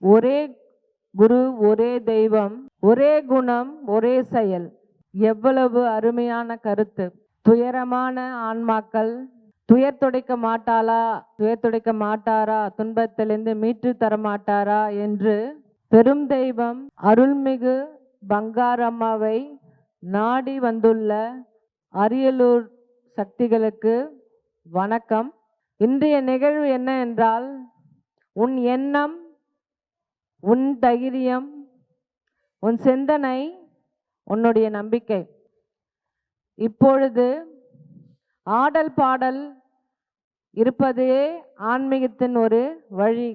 ஒரே குரு, ஒரே தெய்வம், ஒரே குணம், ஒரே செயல். எவ்வளவு அருமையான கருத்து! துயரமான ஆன்மாக்கள் துயர் துடைக்க மாட்டாளா, துயர் துடைக்க மாட்டாரா, துன்பத்திலிருந்து மீட்டு தரமாட்டாரா என்று பெரும் தெய்வம் அருள்மிகு பங்காரம்மாவை நாடி வந்துள்ள அரியலூர் சக்திகளுக்கு வணக்கம். இன்றைய நிகழ்வு என்ன என்றால், உன் எண்ணம், உன் தைரியம், உன் சிந்தனை, உன்னுடைய நம்பிக்கை. இப்பொழுது ஆடல் பாடல் இருப்பதே ஆன்மீகத்தின் ஒரு வழி.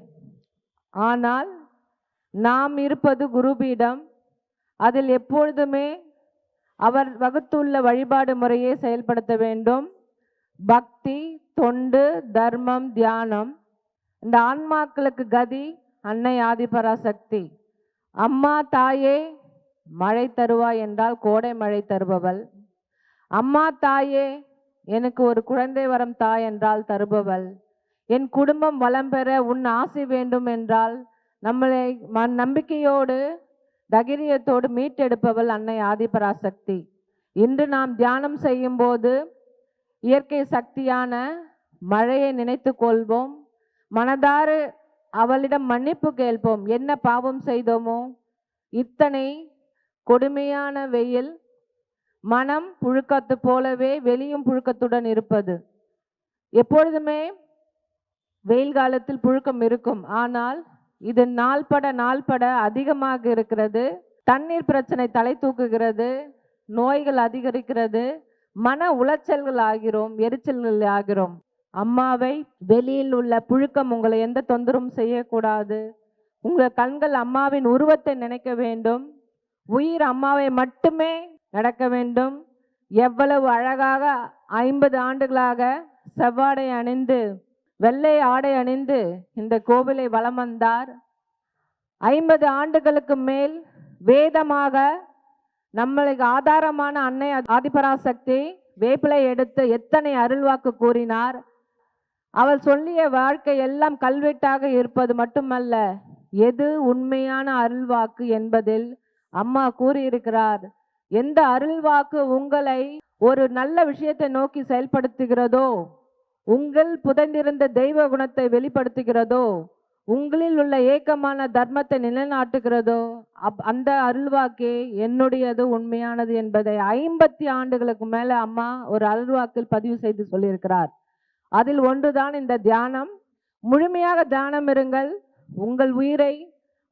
ஆனால் நாம் இருப்பது குருபீடம். அதில் எப்பொழுதுமே அவர் வகுத்துள்ள வழிபாடு முறையை செயல்படுத்த வேண்டும். பக்தி, தொண்டு, தர்மம், தியானம். இந்த ஆன்மாக்களுக்கு கதி அன்னை ஆதிபராசக்தி. அம்மா தாயே மழை தருவாய் என்றால் கோடை மழை தருபவள். அம்மா தாயே எனக்கு ஒரு குழந்தை வரம் தாய் என்றால் தருபவள். என் குடும்பம் வளம் பெற உன் ஆசை வேண்டும் என்றால் நம்மளை நம்பிக்கையோடு தைரியத்தோடு மீட்டெடுப்பவள் அன்னை ஆதிபராசக்தி. இன்று நாம் தியானம் செய்யும் போது இயற்கை சக்தியான மழையை நினைத்து கொள்வோம். மனதாறு அவளிடம் மன்னிப்பு கேட்போம். என்ன பாவம் செய்தோமோ, இத்தனை கொடுமையான வெயில், மனம் புழுக்கத்து போலவே வெளியும் புழுக்கத்துடன் இருப்பது. எப்பொழுதுமே வெயில் காலத்தில் புழுக்கம் இருக்கும். ஆனால் இது நாள்பட அதிகமாக இருக்கிறது. தண்ணீர் பிரச்சனை தலை தூக்குகிறது, நோய்கள் அதிகரிக்கிறது, மன உளைச்சல்கள் ஆகிறோம், எரிச்சல்கள் ஆகிறோம். அம்மாவை வெளியில் உள்ள புழுக்கம் உங்களை எந்த தொந்தரவும் செய்யக்கூடாது. உங்கள் கண்கள் அம்மாவின் உருவத்தை நினைக்க வேண்டும். உயிர் அம்மாவை மட்டுமே நடக்க வேண்டும். எவ்வளவு அழகாக 50 ஆண்டுகளாக செவ்வாடை அணிந்து வெள்ளை ஆடை அணிந்து இந்த கோவிலை வலம் வந்தார். 50 ஆண்டுகளுக்கு மேல் வேதமாக நம்மளுக்கு ஆதாரமான அன்னை ஆதிபராசக்தி வேப்பிலை எடுத்து எத்தனை அருள்வாக்கு கூறினார். அவள் சொல்லிய வாழ்க்கை எல்லாம் கல்வெட்டாக இருப்பது மட்டுமல்ல, எது உண்மையான அருள்வாக்கு என்பதில் அம்மா கூறியிருக்கிறார். எந்த அருள்வாக்கு உங்களை ஒரு நல்ல விஷயத்தை நோக்கி செயல்படுத்துகிறதோ, உங்கள் புதைந்திருந்த தெய்வ குணத்தை வெளிப்படுத்துகிறதோ, உங்களில் உள்ள ஏக்கமான தர்மத்தை நிலைநாட்டுகிறதோ, அந்த அருள்வாக்கே என்னுடையது, உண்மையானது என்பதை 50 ஆண்டுகளுக்கு மேல அம்மா ஒரு அருள்வாக்கில் பதிவு செய்து சொல்லியிருக்கிறார். அதில் ஒன்றுதான் இந்த தியானம். முழுமையாக தியானம் இருங்கள். உங்கள் உயிரை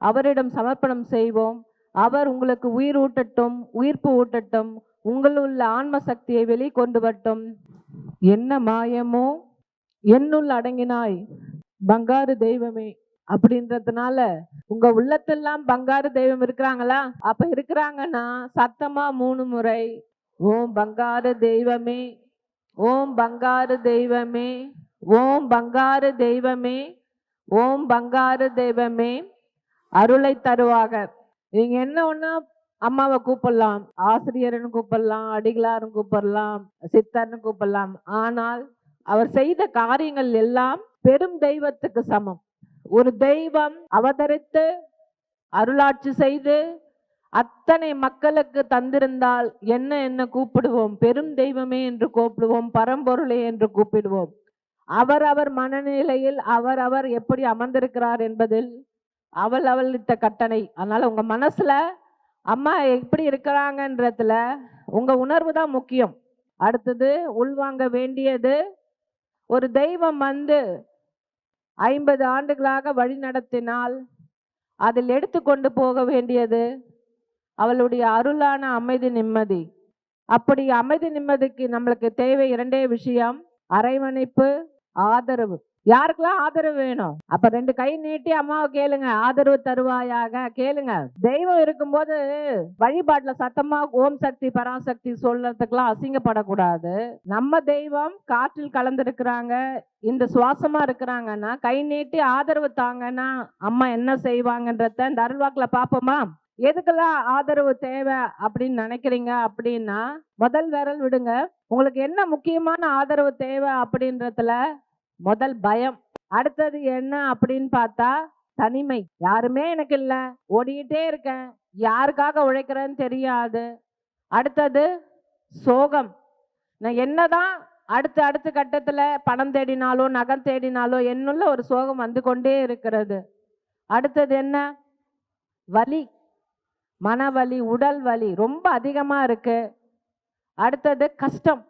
அவரிடம் சமர்ப்பணம் செய்வோம். அவர் உங்களுக்கு உயிர் ஊட்டட்டும், உயிர்ப்பு ஊட்டட்டும், உங்களுள்ள ஆன்ம சக்தியை வெளிக்கொண்டு வரட்டும். என்ன மாயமோ என்னுள் அடங்கினாய் பங்காரு தெய்வமே அப்படின்றதுனால உங்க உள்ளத்தெல்லாம் பங்காரு தெய்வம் இருக்கிறாங்களா? அப்ப இருக்கிறாங்கன்னா சத்தமா 3 முறை ஓம் பங்காரு தெய்வமே, ஓம் பங்காரு தெய்வமே, ஓம் பங்காரு தெய்வமே, ஓம் பங்காரு தெய்வமே அருளை தருவாக. நீங்க என்ன ஒண்ணா அம்மாவை கூப்பிடலாம், ஆசிரியர்னு கூப்பிடலாம், அடிகளாரும் கூப்பிடலாம், சித்தர்னு கூப்பிடலாம். ஆனால் அவர் செய்த காரியங்கள் எல்லாம் பெரும் தெய்வத்துக்கு சமம். ஒரு தெய்வம் அவதரித்து அருளாட்சி செய்து அத்தனை மக்களுக்கு தந்திருந்தால் என்ன கூப்பிடுவோம்? பெரும் தெய்வமே என்று கூப்பிடுவோம், பரம்பொருளே என்று கூப்பிடுவோம். அவர் மனநிலையில் அவர் எப்படி அமர்ந்திருக்கிறார் என்பதில் அவள் இட்ட கட்டளை. அதனால உங்க மனசுல அம்மா எப்படி இருக்கிறாங்கன்றதுல உங்க உணர்வு தான் முக்கியம். அடுத்தது உள்வாங்க வேண்டியது, ஒரு தெய்வம் வந்து 50 ஆண்டுகளாக வழி நடத்தினால் அதில் எடுத்துக்கொண்டு போக வேண்டியது அவளுடைய அருளான அமைதி, நிம்மதி. அப்படி அமைதி நிம்மதிக்கு நம்மளுக்கு தேவை 2 விஷயம்: அரவணைப்பு, ஆதரவு. யாருக்கெல்லாம் ஆதரவு வேணும்? அப்ப 2 கை நீட்டி அம்மாவை கேளுங்க, ஆதரவு தருவாயாக கேளுங்க. தெய்வம் இருக்கும்போது வழிபாட்டுல சத்தமா ஓம் சக்தி பராசக்தி சொல்றதுக்கெல்லாம் அசிங்கப்படக்கூடாது. நம்ம தெய்வம் காற்றில் கலந்துருக்கிறாங்க, இந்த சுவாசமா இருக்கிறாங்கன்னா கை நீட்டி ஆதரவு தாங்கன்னா அம்மா என்ன செய்வாங்கன்றத இந்த அருள்வாக்குல பாப்போமா? எதுக்கெல்லாம் ஆதரவு தேவை அப்படின்னு நினைக்கிறீங்க அப்படின்னா, முதல் விரல் விடுங்க. உங்களுக்கு என்ன முக்கியமான ஆதரவு தேவை அப்படின்றதுல முதல் பயம். அடுத்தது என்ன அப்படின்னு பார்த்தா தனிமை, யாருமே எனக்கு இல்ல, ஓடிக்கிட்டே இருக்கேன், யாருக்காக உழைக்கிறேன்னு தெரியாது. அடுத்தது சோகம். நான் என்னதான் அடுத்த அடுத்த கட்டத்துல பணம் தேடினாலோ நகம் தேடினாலோ என்னுள்ள ஒரு சோகம் வந்து கொண்டே இருக்கிறது. அடுத்தது என்ன? வலி, மனவலி, உடல் வலி ரொம்ப அதிகமா இருக்கு. அடுத்தது கஷ்டம்,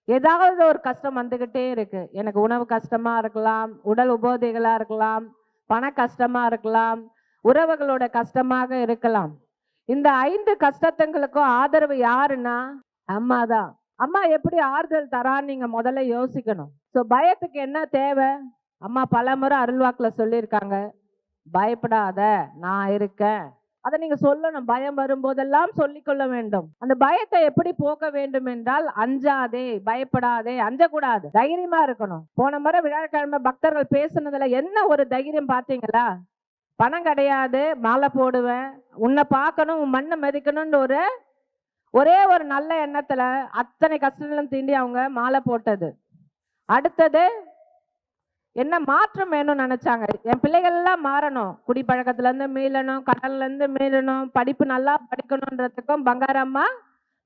ஏதாவது ஒரு கஷ்டம் வந்துகிட்டே இருக்கு. எனக்கு உணவு கஷ்டமா இருக்கலாம், உடல் உபோதைகளா இருக்கலாம், பண கஷ்டமா இருக்கலாம், உறவுகளோட கஷ்டமாக இருக்கலாம். இந்த 5 கஷ்டத்துங்களுக்கும் ஆதரவு யாருன்னா அம்மா தான். அம்மா எப்படி ஆறுதல் தரான்னு நீங்க முதல்ல யோசிக்கணும். ஸோ பயத்துக்கு என்ன தேவை? அம்மா பலமுறை அருள்வாக்குல சொல்லியிருக்காங்க, பயப்படாத நான் இருக்கேன். அதை நீங்க சொல்லணும். பயம் வரும்போதெல்லாம் சொல்லிக்கொள்ள வேண்டும். அந்த பயத்தை எப்படி போக்க வேண்டும் என்றால், அஞ்சாதே, பயப்படாதே, அஞ்சக்கூடாது, தைரியமா இருக்கணும். போன முறை வியாழக்கிழமை பக்தர்கள் பேசுனதுல என்ன ஒரு தைரியம் பார்த்தீங்களா? பணம் கிடையாது, மாலை போடுவேன், உன்னை பார்க்கணும், உன் மண்ணை மதிக்கணும்னு ஒரே ஒரு நல்ல எண்ணத்துல அத்தனை கஷ்டங்களும் தீண்டி அவங்க மாலை போட்டது. அடுத்தது என்ன மாற்றம் வேணும்னு நினைச்சாங்க, என் பிள்ளைகள் எல்லாம் மாறணும், குடிப்பழக்கத்துல இருந்து மீளணும், கடல்ல இருந்து மீளணும், படிப்பு நல்லா படிக்கணும்ன்றதுக்கும் பங்காரம்மா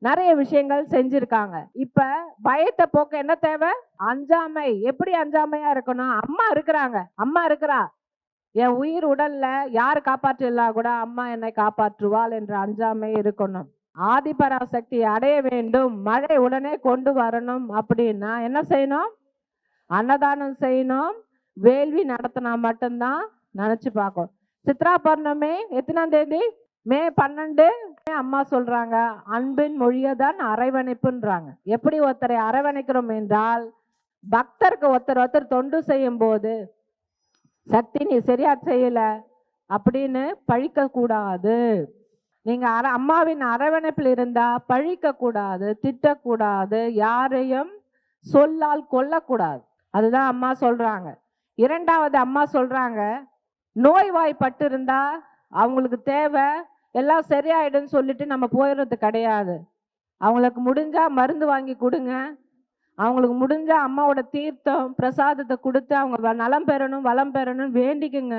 நிறைய விஷயங்கள் செஞ்சிருக்காங்க. இப்ப பயத்தை போக்க என்ன தேவை? அஞ்சாமை. எப்படி அஞ்சாமையா இருக்கணும்? அம்மா இருக்கிறாங்க, அம்மா இருக்கிறா, என் உயிர் உடல்ல யார் காப்பாற்றலாம் கூட அம்மா என்னை காப்பாற்றுவாள் என்ற அஞ்சாமை இருக்கணும். ஆதிபராசக்தி அடைய வேண்டும், மழை உடனே கொண்டு வரணும் அப்படின்னா என்ன செய்யணும்? அன்னதானம் செய்யணும், வேள்வி நடத்தினா மட்டும்தான் நினைச்சு பார்க்கும். சித்ரா பௌர்ணமி எத்தனாம் தேதி? மே 12. அம்மா சொல்றாங்க, அன்பின் மொழியதான் அரவணைப்புன்றாங்க. எப்படி ஒருத்தரை அரவணைக்கிறோம் என்றால், பக்தருக்கு ஒருத்தர் தொண்டு செய்யும் போது, சக்தி நீ சரியா செய்யல அப்படின்னு பழிக்க கூடாது. நீங்க அம்மாவின் அரவணைப்பில் இருந்தா பழிக்க கூடாது, திட்டக்கூடாது, யாரையும் சொல்லால் கொல்லக்கூடாது. அதுதான் அம்மா சொல்றாங்க. இரண்டாவது அம்மா சொல்றாங்க, நோய்வாய்ப்பட்டு இருந்தா அவங்களுக்கு தேவை எல்லாம் சரியாயிடுன்னு சொல்லிட்டு நம்ம போயிடுறது கிடையாது. அவங்களுக்கு முடிஞ்சா மருந்து வாங்கி கொடுங்க, அவங்களுக்கு முடிஞ்சா அம்மாவோட தீர்த்தம் பிரசாதத்தை கொடுத்து அவங்க நலம் பெறணும் வளம் பெறணும் வேண்டிக்குங்க.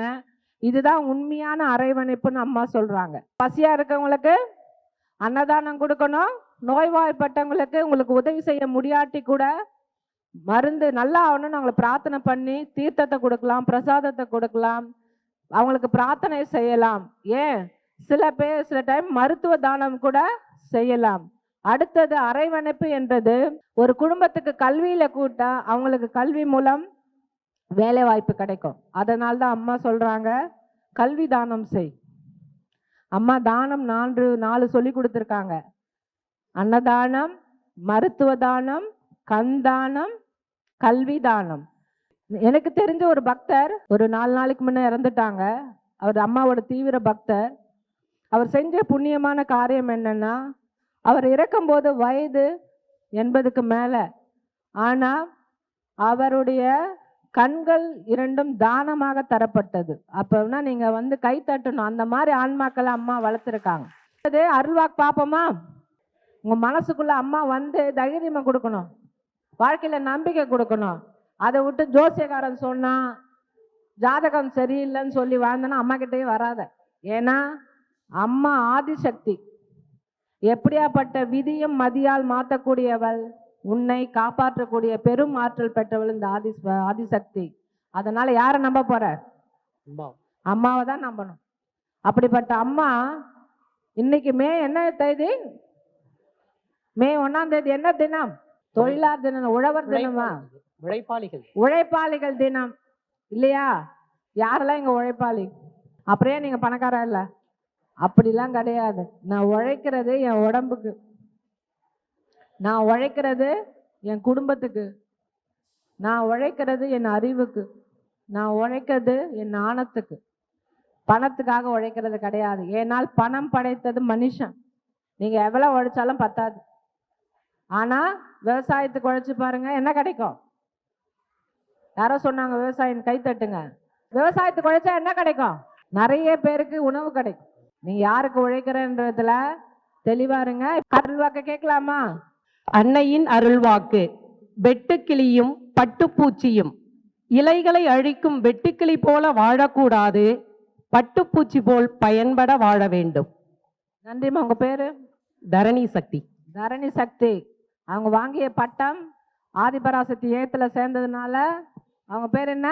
இதுதான் உண்மையான அரவணைப்புன்னு அம்மா சொல்றாங்க. பசியா இருக்கவங்களுக்கு அன்னதானம் கொடுக்கணும், நோய்வாய்ப்பட்டவங்களுக்கு உங்களுக்கு உதவி செய்ய முடியாட்டி கூட மருந்து நல்லா ஆகணும்னு அவங்களை பிரார்த்தனை பண்ணி தீர்த்தத்தை கொடுக்கலாம், பிரசாதத்தை கொடுக்கலாம், அவங்களுக்கு பிரார்த்தனை செய்யலாம். ஏன் சில பேர் சில டைம் மருத்துவ தானம் கூட செய்யலாம். அடுத்தது அரவணைப்பு என்றது ஒரு குடும்பத்துக்கு கல்வியில கூட்டா அவங்களுக்கு கல்வி மூலம் வேலை வாய்ப்பு கிடைக்கும். அதனால தான் அம்மா சொல்றாங்க, கல்வி தானம் செய். அம்மா தானம் 4 சொல்லி கொடுத்துருக்காங்க. அன்னதானம், மருத்துவ தானம், கண்தானம், கல்வி தானம். எனக்கு தெரிஞ்ச ஒரு பக்தர் ஒரு 4 நாளைக்கு முன்ன இறந்துட்டாங்க. அவர் அம்மாவோட தீவிர பக்தர். அவர் செஞ்ச புண்ணியமான காரியம் என்னன்னா, அவர் இறக்கும்போது வயது 80க்கு மேல, ஆனா அவருடைய கண்கள் 2ம் தானமாக தரப்பட்டது. அப்பனா நீங்க கை தட்டணும். அந்த மாதிரி ஆன்மாக்களை அம்மா வளர்த்துருக்காங்க. அருள்வாக்கு பாப்போமா? உங்க மனசுக்குள்ள அம்மா தைரியமா கொடுக்கணும், வாழ்க்கையில நம்பிக்கை கொடுக்கணும். அதை விட்டு ஜோசியக்காரன் சொன்னா ஜாதகம் சரியில்லைன்னு சொல்லி வாழ்ந்தனா அம்மா கிட்டே வராத. ஏன்னா அம்மா ஆதிசக்தி, எப்படியாப்பட்ட விதியும் மதியால் மாற்றக்கூடியவள், உன்னை காப்பாற்றக்கூடிய பெரும் ஆற்றல் பெற்றவள் இந்த ஆதிசக்தி. அதனால யாரை நம்ப போற? அம்மாவை தான் நம்பணும். அப்படிப்பட்ட அம்மா இன்னைக்கு என்ன தேதி? மே 1ஆம் தேதி என்ன தினம்? தொழிலாளர் தினம், உழவர் தினமா? உழைப்பாளிகள் தினம் இல்லையா? யாரெல்லாம் இங்க உழைப்பாளி? அப்படியே நீங்க பணக்காரா இல்ல? அப்படிலாம் கிடையாது. நான் உழைக்கிறது என் உடம்புக்கு, நான் உழைக்கிறது என் குடும்பத்துக்கு, நான் உழைக்கிறது என் அறிவுக்கு, நான் உழைக்கிறது என் ஆணத்துக்கு. பணத்துக்காக உழைக்கிறது கிடையாது. ஏனால் பணம் படைத்தது மனுஷன். நீங்க எவ்வளவு உழைச்சாலும் பத்தாது. ஆனா விவசாயத்துக்கு உழைச்சு பாருங்க, என்ன கிடைக்கும்? யாரோ சொன்னாங்க விவசாயம், கை தட்டுங்க. விவசாயத்துக்கு உழைச்சா என்ன கிடைக்கும்? நிறைய பேருக்கு உணவு கிடைக்கும். நீங்க யாருக்கு உழைக்கிறன்றதுல தெளிவா இருங்க. அருள்வாக்கு கேட்கலாமா? அன்னையின் அருள்வாக்கு. வெட்டுக்கிளியும் பட்டுப்பூச்சியும் இலைகளை அழிக்கும் வெட்டுக்கிளி போல வாழக்கூடாது, பட்டுப்பூச்சி போல் பயன்பட வாழ வேண்டும். நன்றிம்மா. உங்க பேரு? தரணி சக்தி. தரணி சக்தி. அவங்க வாங்கிய பட்டம் ஆதிபராசக்தி ஏத்துல சேர்ந்ததுனால அவங்க பேர் என்ன?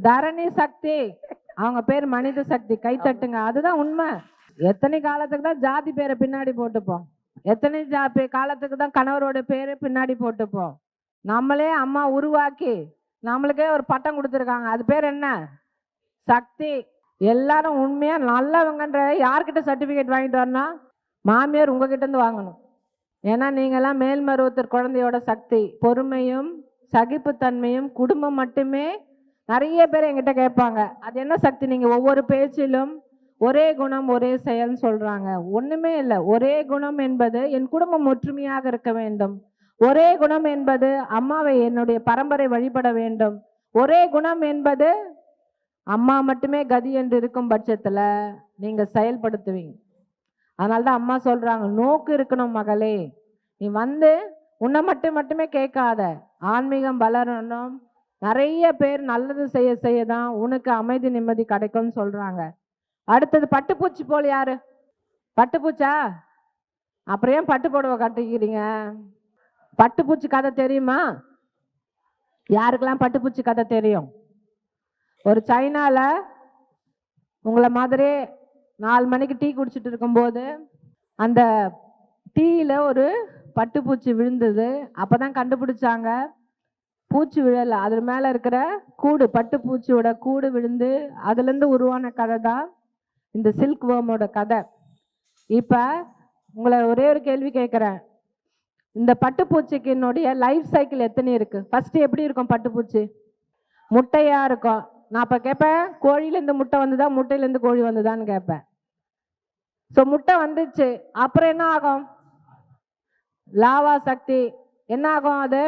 தரணி சக்தி. அவங்க பேர் மனித சக்தி. கை தட்டுங்க. அதுதான் உண்மை. எத்தனை காலத்துக்கு தான் ஜாதி பேரை பின்னாடி போட்டுப்போம்? எத்தனை காலத்துக்கு தான் கணவரோட பேரு பின்னாடி போட்டுப்போம்? நம்மளே அம்மா உருவாக்கி நம்மளுக்கே ஒரு பட்டம் கொடுத்துருக்காங்க. அது பேர் என்ன? சக்தி. எல்லாரும் உண்மையா நல்லவங்கன்ற யார்கிட்ட சர்டிபிகேட் வாங்கிட்டு வரணும்? மாமியார் உங்ககிட்ட இருந்து வாங்கணும். ஏன்னா நீங்கெல்லாம் மேல்மருவத்தூர் குழந்தையோட சக்தி. பொறுமையும் சகிப்புத்தன்மையும் குடும்பம் மட்டுமே. நிறைய பேர் என்கிட்ட கேட்பாங்க, அது என்ன சக்தி? நீங்க ஒவ்வொரு பேச்சிலும் ஒரே குணம் ஒரே செயல்னு சொல்றாங்க. ஒண்ணுமே இல்லை. ஒரே குணம் என்பது என் குடும்பம் ஒற்றுமையாக இருக்க வேண்டும். ஒரே குணம் என்பது அம்மாவை என்னுடைய பரம்பரை வழிபட வேண்டும். ஒரே குணம் என்பது அம்மா மட்டுமே கதி என்று இருக்கும் பட்சத்துல நீங்க செயல்படுத்துவீங்க. அதனால்தான் அம்மா சொல்றாங்க, நோக்கு இருக்கணும் மகளே. நீ உன்னை மட்டுமே கேட்காத, ஆன்மீகம் வளரணும். நிறைய பேர் நல்லது செய்ய செய்யதான் உனக்கு அமைதி நிம்மதி கிடைக்கும்னு சொல்றாங்க. அடுத்தது பட்டுப்பூச்சி போல் யாரு? பட்டுப்பூச்சா? அப்புறம் ஏன் பட்டு புடவை கட்டிக்கிறீங்க? பட்டுப்பூச்சி கதை தெரியுமா? யாருக்கெல்லாம் பட்டுப்பூச்சி கதை தெரியும்? ஒரு சைனால உங்களை மாதிரியே 4 மணிக்கு டீ குடிச்சிட்டு இருக்கும்போது அந்த டீயில ஒரு பட்டுப்பூச்சி விழுந்தது. அப்பதான் கண்டுபிடிச்சாங்க பூச்சி விழல, அது மேல இருக்கிற கூடு, பட்டுப்பூச்சியோட கூடு விழுந்து அதுல இருந்து உருவான கதை தான் இந்த சில்க் வேர்மோட கதை. இப்ப உங்களை ஒரே ஒரு கேள்வி கேட்கிறேன். இந்த பட்டுப்பூச்சிக்கு என்னுடைய லைஃப் சைக்கிள் எத்தனை இருக்கு? ஃபர்ஸ்ட் எப்படி இருக்கும் பட்டுப்பூச்சி? முட்டையா இருக்கும். நான் அப்ப கேட்பேன், கோழியிலேருந்து முட்டை வந்துதா, முட்டையிலேருந்து கோழி வந்துதான்னு கேட்பேன். ஸோ முட்டை வந்துச்சு, அப்புறம் என்ன ஆகும்? லாவா சக்தி என்ன ஆகும்? அது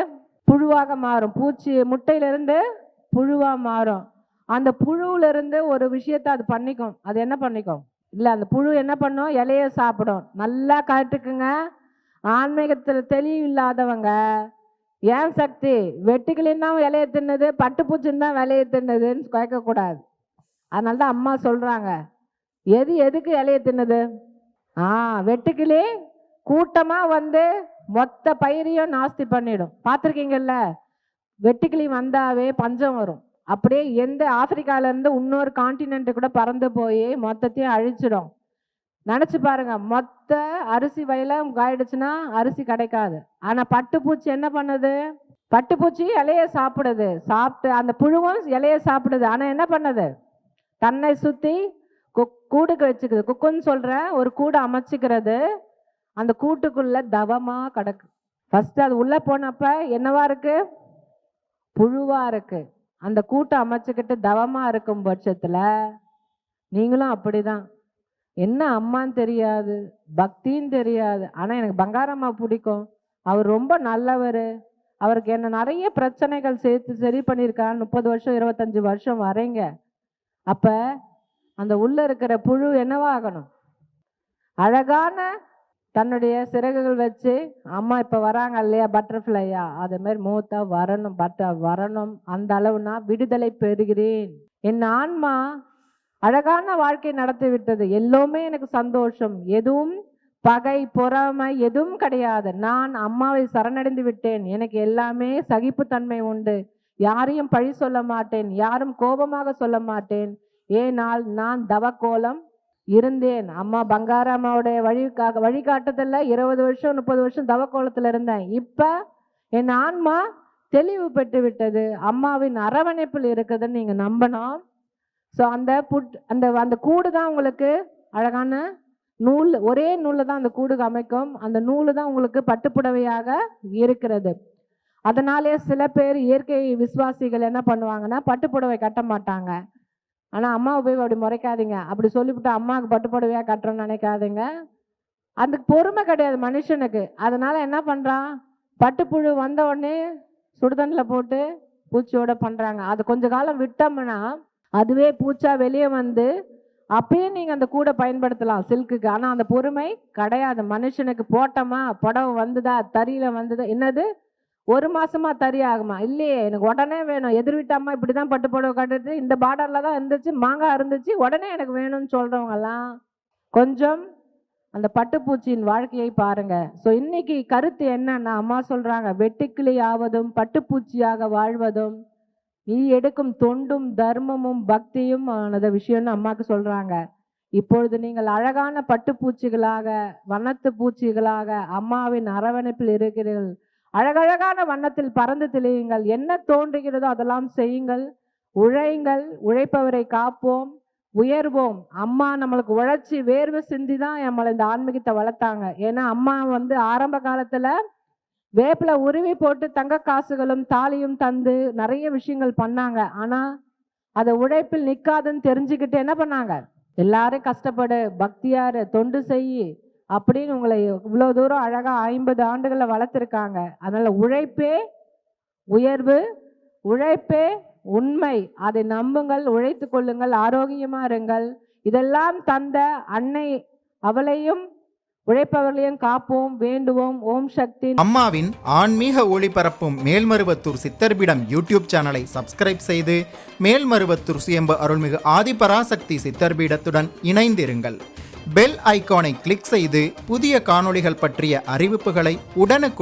புழுவாக மாறும். பூச்சி முட்டையிலிருந்து புழுவா மாறும். அந்த புழுவுல இருந்து ஒரு விஷயத்த அது பண்ணிக்கும். அது என்ன பண்ணிக்கும்? இல்ல, அந்த புழு என்ன பண்ணும்? இலைய சாப்பிடும். நல்லா காட்டுக்குங்க. ஆன்மீகத்தில் தெளிவு இல்லாதவங்க ஏன் சக்தி வெட்டுக்கிளின்னா இலைய தின்னது, பட்டுப்பூச்சின்னு தான் விலைய தின்னதுன்னு கேட்கக்கூடாது. அதனால தான் அம்மா சொல்றாங்க, எதுக்கு இலைய தின்னது? வெட்டுக்கிளி கூட்டமா மொத்த பயிரையும் நாஸ்தி பண்ணிடும். பார்த்துருக்கீங்கல்ல? வெட்டுக்கிளி வந்தாவே பஞ்சம் வரும். அப்படியே எந்த ஆப்பிரிக்கால இருந்து இன்னொரு கான்டினென்ட் கூட பறந்து போய் மொத்தத்தையும் அழிச்சிடும். நினைச்சு பாருங்க, மொத்த அரிசி வயலும் காயிடுச்சுன்னா அரிசி கிடைக்காது. ஆனா பட்டுப்பூச்சி என்ன பண்ணுது? பட்டுப்பூச்சி இலைய சாப்பிடுது. சாப்பிட்டு அந்த புழுவும் இலைய சாப்பிடுது. ஆனா என்ன பண்ணுது? தன்னை சுத்தி கூடுக்கு வச்சுக்குது. குக்குன்னு சொல்ற ஒரு கூடு அமைச்சுக்கிறது. அந்த கூட்டுக்குள்ள தவமா கிடக்கு. ஃபர்ஸ்ட் அது உள்ள போனப்ப என்னவா இருக்கு? புழுவா இருக்கு. அந்த கூட்டை அமைச்சுக்கிட்டு தவமா இருக்கும் பட்சத்துல நீங்களும் அப்படிதான். என்ன அம்மான்னு தெரியாது, பக்தின்னு தெரியாது. ஆனா எனக்கு பங்காரம்மா பிடிக்கும். அவர் ரொம்ப நல்லவர். அவருக்கு என்ன நிறைய பிரச்சனைகள் சேர்த்து சரி பண்ணியிருக்காரு. 30 வருஷம் 25 வருஷம் வரைங்க. அப்ப அந்த உள்ள இருக்கிற புழு என்னவாகணும்? அழகான தன்னுடைய சிறகுகள் வச்சு, அம்மா இப்ப வராங்க இல்லையா பட்டர்ஃப்ளையா, அதே மாதிரி மூத்தா வரணும், வரணும். அந்த அளவு நான் விடுதலை பெறுகிறேன். என் ஆன்மா அழகான வாழ்க்கை நடத்தி விட்டது. எல்லோருமே எனக்கு சந்தோஷம். எதுவும் பகை பொறாமை எதுவும் கிடையாது. நான் அம்மாவை சரணடைந்து விட்டேன். எனக்கு எல்லாமே சகிப்புத்தன்மை உண்டு. யாரையும் பழி சொல்ல மாட்டேன், யாரும் கோபமாக சொல்ல மாட்டேன். ஏனால் நான் தவக்கோலம் இருந்தேன். அம்மா பங்காரம்மாவுடைய வழிகாட்டுதல்ல 20 வருஷம் 30 வருஷம் தவக்கோலத்துல இருந்தேன். இப்ப என் ஆன்மா தெளிவு பெற்று விட்டது. அம்மாவின் அரவணைப்பில் இருக்குதுன்னு நீங்க நம்பணும். ஸோ அந்த கூடு தான் உங்களுக்கு அழகான நூல். ஒரே நூலில் தான் அந்த கூடு அமைக்கும். அந்த நூலு தான் உங்களுக்கு பட்டுப்புடவையாக இருக்கிறது. அதனாலே சில பேர் இயற்கை விசுவாசிகள் என்ன பண்ணுவாங்கன்னா பட்டுப்புடவை கட்ட மாட்டாங்க. ஆனால் அம்மாவை போய் அப்படி முறைக்காதீங்க. அப்படி சொல்லிவிட்டு அம்மாவுக்கு பட்டுப்புடவையாக கட்டுறோன்னு நினைக்காதீங்க. அதுக்கு பொறுமை கிடையாது மனுஷனுக்கு. அதனால என்ன பண்ணுறான்? பட்டுப்புழு வந்த உடனே சுடுதண்ணில் போட்டு பூச்சியோட பண்ணுறாங்க. அது கொஞ்ச காலம் விட்டோம்னா அதுவே பூச்சா வெளியே அப்பயே நீங்க அந்த கூடை பயன்படுத்தலாம் சில்க்குக்கு. ஆனா அந்த பொறுமை கிடையாது மனுஷனுக்கு. போட்டோமா, புடவை வந்துதா, தறியில வந்துதா, என்னது 1 மாசமா தரியாகுமா? இல்லையே, எனக்கு உடனே வேணும். எதிர் வீட்டு அம்மா இப்படிதான் பட்டு புடவை கட்டுச்சு, இந்த பார்டர்ல தான் இருந்துச்சு, மாங்காய் இருந்துச்சு, உடனே எனக்கு வேணும்னு சொல்றவங்கலாம் கொஞ்சம் அந்த பட்டுப்பூச்சியின் வாழ்க்கையை பாருங்க. ஸோ இன்னைக்கு கருத்து என்னன்னா, அம்மா சொல்றாங்க, வெட்டுக்கிளி ஆவதும் பட்டுப்பூச்சியாக வாழ்வதும் நீ எடுக்கும் தொண்டும் தர்மமும் பக்தியும் ஆனத விஷயம்னு அம்மாக்கு சொல்றாங்க. இப்பொழுது நீங்கள் அழகான பட்டுப்பூச்சிகளாக, வண்ணத்து பூச்சிகளாக அம்மாவின் அரவணைப்பில் இருக்கிறீர்கள். அழகழகான வண்ணத்தில் பறந்து திளையுங்கள். என்ன தோன்றுகிறதோ அதெல்லாம் செய்யுங்கள். உழையுங்கள், உழைப்பவரை காப்போம், உயர்வோம். அம்மா நம்மளுக்கு உழைச்சி வேர்வை சிந்தி தான் நம்மளை இந்த ஆன்மீகத்தை வளர்த்தாங்க. ஏன்னா அம்மா வந்து ஆரம்ப காலத்துல வேப்பில உருவி போட்டு தங்க காசுகளும் தாலியும் தந்து நிறைய விஷயங்கள் பண்ணாங்க. ஆனா அதை உழைப்பில் நிக்காதுன்னு தெரிஞ்சுக்கிட்டு என்ன பண்ணாங்க, எல்லாரும் கஷ்டப்படு, பக்தியாரு, தொண்டு செய் அப்படின்னு உங்களை இவ்வளவு தூரம் அழகா 50 ஆண்டுகளை வளர்த்துருக்காங்க. அதனால உழைப்பே உயர்வு, உழைப்பே உண்மை. அதை நம்புங்கள், உழைத்து கொள்ளுங்கள், ஆரோக்கியமா இருங்கள். இதெல்லாம் தந்த அன்னை அவளையும் உழைப்பவர்களையும் காப்போம், வேண்டுவோம். ஓம் சக்தி. அம்மாவின் ஆன்மீக ஒளிபரப்பும் மேல்மருவத்தூர் சித்தர்பீடம் யூடியூப் சேனலை சப்ஸ்கிரைப் செய்து மேல்மருவத்தூர் சுயம்பு அருள்மிகு ஆதிபராசக்தி சித்தர்பீடத்துடன் இணைந்திருங்கள். பெல் ஐகானை கிளிக் செய்து புதிய காணொளிகள் பற்றிய அறிவிப்புகளை உடனுக்குடன்